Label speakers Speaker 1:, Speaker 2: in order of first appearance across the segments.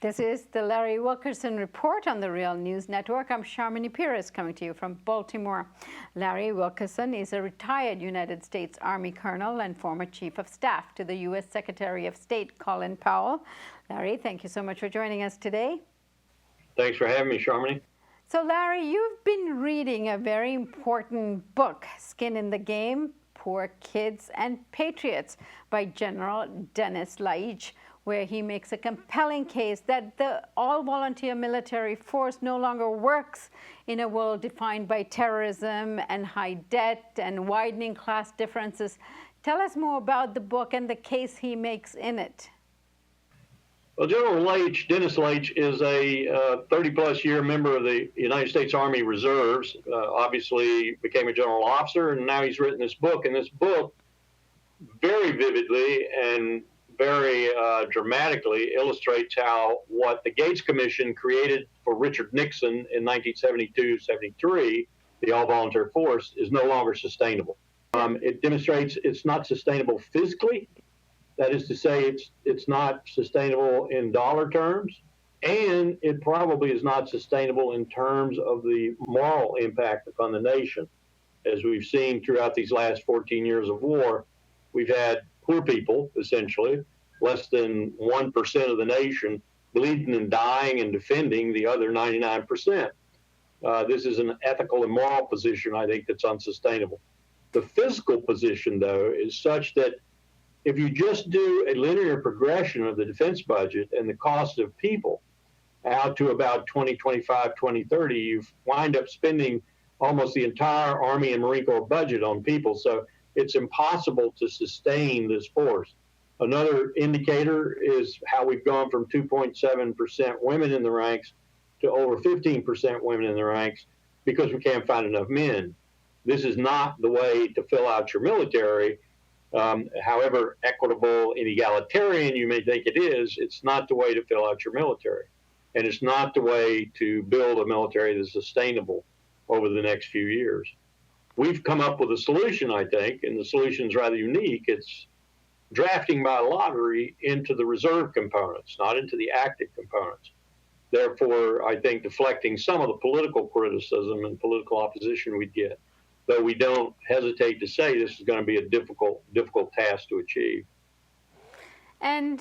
Speaker 1: This is the Larry Wilkerson Report on the Real News Network. I'm Sharmini Pires coming to you from Baltimore. Larry Wilkerson is a retired United States Army colonel and former chief of staff to the U.S. Secretary of State Colin Powell. Larry, thank you so much for joining us today.
Speaker 2: Thanks for having me, Sharmini.
Speaker 1: So, Larry, you've been reading a very important book, Skin in the Game, Poor Kids and Patriots, by General Dennis Laich, where he makes a compelling case that the all-volunteer military force no longer works in a world defined by terrorism and high debt and widening class differences. Tell us more about the book and the case he makes in it.
Speaker 2: Well, General Laich, Dennis Laich, is a 30-plus year member of the United States Army Reserves, obviously became a general officer, and now he's written this book. And this book very vividly and very dramatically illustrates how what the Gates Commission created for Richard Nixon in 1972-73, the all-volunteer force, is no longer sustainable. It demonstrates it's not sustainable fiscally. That is to say, it's not sustainable in dollar terms, and it probably is not sustainable in terms of the moral impact upon the nation. As we've seen throughout these last 14 years of war, we've had poor people, essentially, less than 1% of the nation, bleeding and dying and defending the other 99%. This is an ethical and moral position, I think, that's unsustainable. The fiscal position, though, is such that if you just do a linear progression of the defense budget and the cost of people out to about 2025, 2030, you wind up spending almost the entire Army and Marine Corps budget on people. So it's impossible to sustain this force. Another indicator is how we've gone from 2.7% women in the ranks to over 15% women in the ranks because we can't find enough men. This is not the way to fill out your military. However equitable and egalitarian you may think it is, it's not the way to fill out your military. And it's not the way to build a military that's sustainable over the next few years. We've come up with a solution, I think, and the solution is rather unique. It's drafting by lottery into the reserve components, not into the active components. Therefore, I think deflecting some of the political criticism and political opposition we'd get, though we don't hesitate to say this is going to be a difficult task to achieve.
Speaker 1: And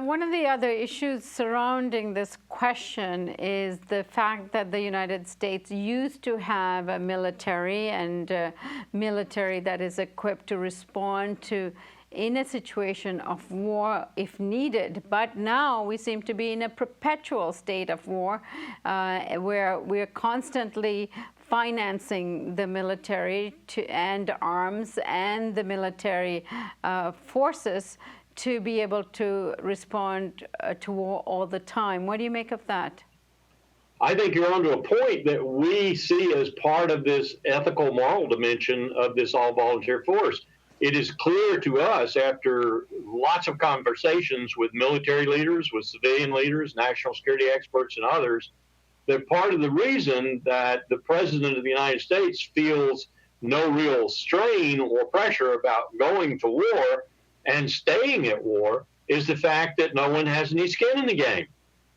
Speaker 1: one of the other issues surrounding this question is the fact that the United States used to have a military and military that is equipped to respond to in a situation of war if needed. But now we seem to be in a perpetual state of war where we're constantly financing the military and arms and the military forces to be able to respond to war all the time. What do you make of that?
Speaker 2: I think you're onto a point that we see as part of this ethical moral dimension of this all-volunteer force. It is clear to us after lots of conversations with military leaders, with civilian leaders, national security experts, and others, that part of the reason that the President of the United States feels no real strain or pressure about going to war and staying at war is the fact that no one has any skin in the game.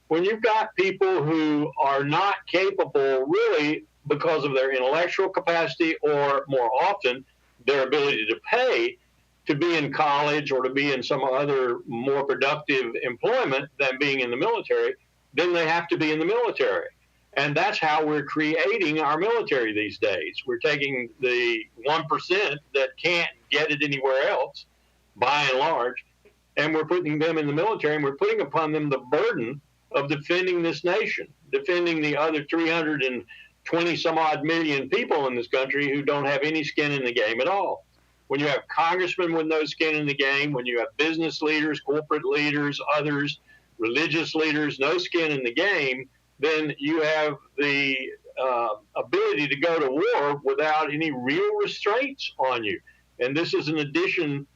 Speaker 2: When you've got people who are not capable really because of their intellectual capacity or more often their ability to pay to be in college or to be in some other more productive employment than being in the military, then they have to be in the military. And that's how we're creating our military these days. We're taking the 1% that can't get it anywhere else, by and large, and we're putting them in the military, and we're putting upon them the burden of defending this nation, defending the other 320 some odd million people in this country who don't have any skin in the game at all. When you have congressmen with no skin in the game, when you have business leaders, corporate leaders, others, religious leaders, no skin in the game, then you have the ability to go to war without any real restraints on you. And this is in addition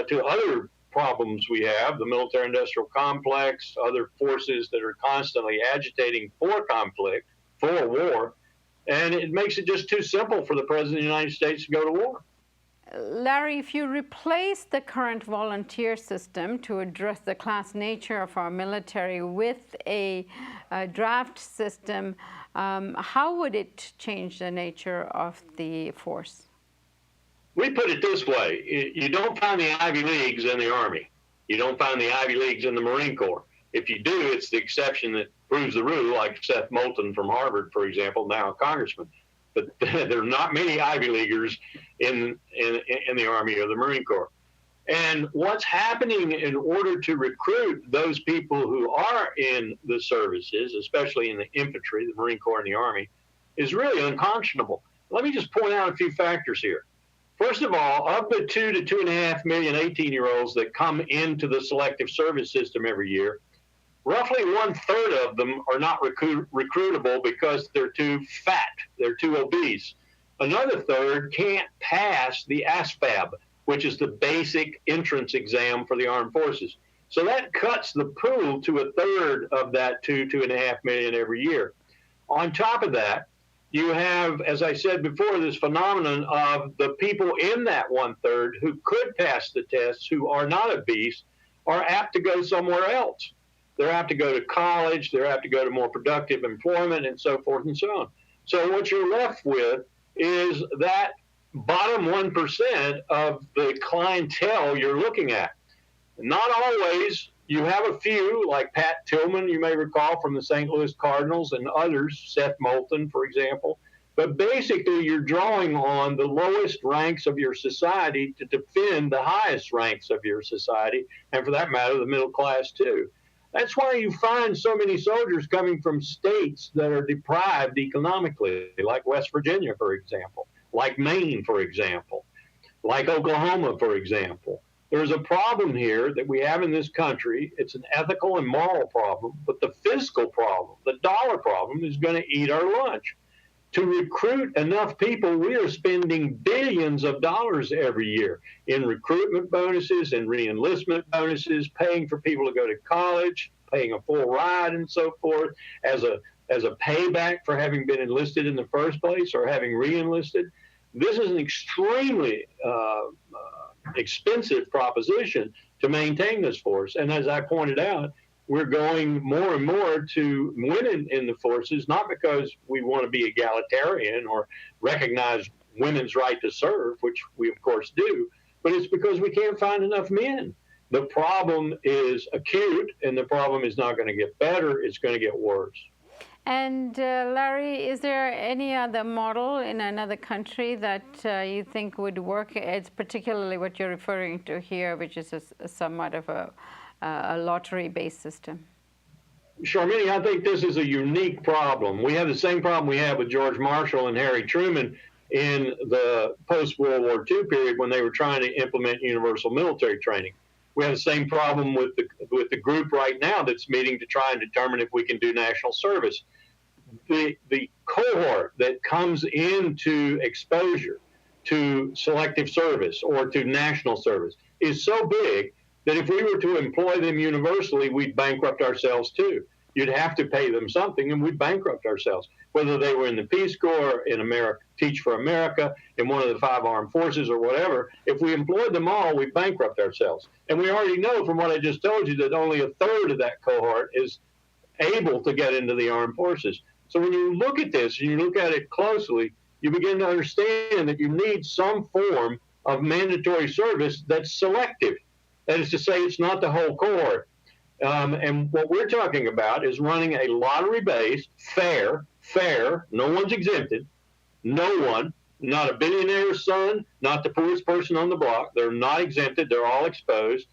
Speaker 2: to other problems we have, the military-industrial complex, other forces that are constantly agitating for conflict, for war, and it makes it just too simple for the President of the United States to go to war.
Speaker 1: Larry, if you replace the current volunteer system to address the class nature of our military with a draft system, how would it change the nature of the force?
Speaker 2: We put it this way. You don't find the Ivy Leagues in the Army. You don't find the Ivy Leagues in the Marine Corps. If you do, it's the exception that proves the rule, like Seth Moulton from Harvard, for example, now a congressman. But there are not many Ivy Leaguers in the Army or the Marine Corps. And what's happening in order to recruit those people who are in the services, especially in the infantry, the Marine Corps and the Army, is really unconscionable. Let me just point out a few factors here. First of all, of the 2 to 2.5 million 18-year-olds that come into the selective service system every year, roughly 1/3 of them are not recruitable because they're too fat, they're too obese. Another third can't pass the ASVAB, which is the basic entrance exam for the armed forces. So that cuts the pool to 1/3 of that 2.5 million every year. On top of that, you have, as I said before, this phenomenon of the people in that 1/3 who could pass the tests, who are not obese, are apt to go somewhere else. They're apt to go to college, they're apt to go to more productive employment, and so forth and so on. So what you're left with is that bottom 1% of the clientele you're looking at. Not always. You have a few, like Pat Tillman, you may recall, from the St. Louis Cardinals, and others, Seth Moulton, for example. But basically, you're drawing on the lowest ranks of your society to defend the highest ranks of your society, and for that matter, the middle class, too. That's why you find so many soldiers coming from states that are deprived economically, like West Virginia, for example, like Maine, for example, like Oklahoma, for example. There's a problem here that we have in this country. It's an ethical and moral problem, but the fiscal problem, the dollar problem, is going to eat our lunch. To recruit enough people, we are spending billions of dollars every year in recruitment bonuses and re-enlistment bonuses, paying for people to go to college, paying a full ride and so forth as a payback for having been enlisted in the first place or having re-enlisted. This is an extremely expensive proposition to maintain this force. And as I pointed out, we're going more and more to women in the forces, not because we want to be egalitarian or recognize women's right to serve, which we of course do, but it's because we can't find enough men. The problem is acute, and the problem is not going to get better, it's going to get worse.
Speaker 1: And Larry, is there any other model in another country that you think would work? It's particularly what you're referring to here, which is somewhat of a lottery-based system.
Speaker 2: Charmini, I think this is a unique problem. We have the same problem we had with George Marshall and Harry Truman in the post-World War II period when they were trying to implement universal military training. We have the same problem with the group right now that's meeting to try and determine if we can do national service. The cohort that comes into exposure to selective service or to national service is so big that if we were to employ them universally, we'd bankrupt ourselves too. You'd have to pay them something, and we'd bankrupt ourselves. Whether they were in the Peace Corps, in America, Teach for America, in one of the 5 armed forces or whatever, if we employed them all, we'd bankrupt ourselves. And we already know from what I just told you that only 1/3 of that cohort is able to get into the armed forces. So when you look at this and you look at it closely, you begin to understand that you need some form of mandatory service that's selective. That is to say, it's not the whole cohort. And what we're talking about is running a lottery-based, fair, no one's exempted, no one, not a billionaire's son, not the poorest person on the block, they're not exempted, they're all exposed,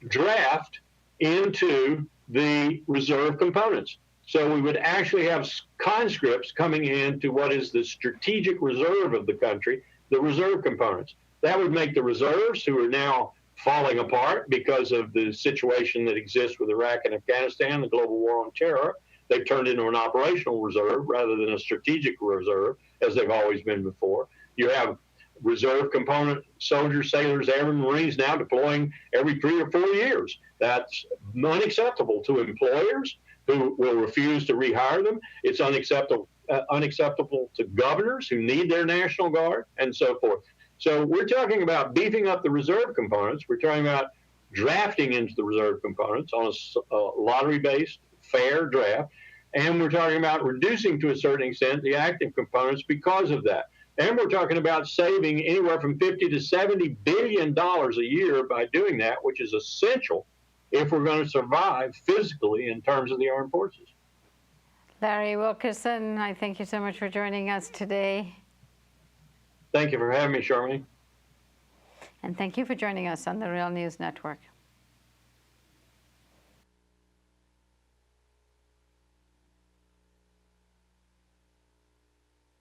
Speaker 2: draft into the reserve components. So we would actually have conscripts coming into what is the strategic reserve of the country, the reserve components. That would make the reserves, who are now falling apart because of the situation that exists with Iraq and Afghanistan, the global war on terror. They've turned into an operational reserve rather than a strategic reserve, as they've always been before. You have reserve component soldiers, sailors, airmen, Marines now deploying every 3 or 4 years. That's unacceptable to employers who will refuse to rehire them. It's unacceptable to governors who need their National Guard, and so forth. So we're talking about beefing up the reserve components. We're talking about drafting into the reserve components on a lottery-based, fair draft. And we're talking about reducing to a certain extent the active components because of that. And we're talking about saving anywhere from $50 to $70 billion a year by doing that, which is essential if we're going to survive physically in terms of the armed forces.
Speaker 1: Larry Wilkerson, I thank you so much for joining us today.
Speaker 2: Thank you for having me, Charmaine.
Speaker 1: And thank you for joining us on the Real News Network.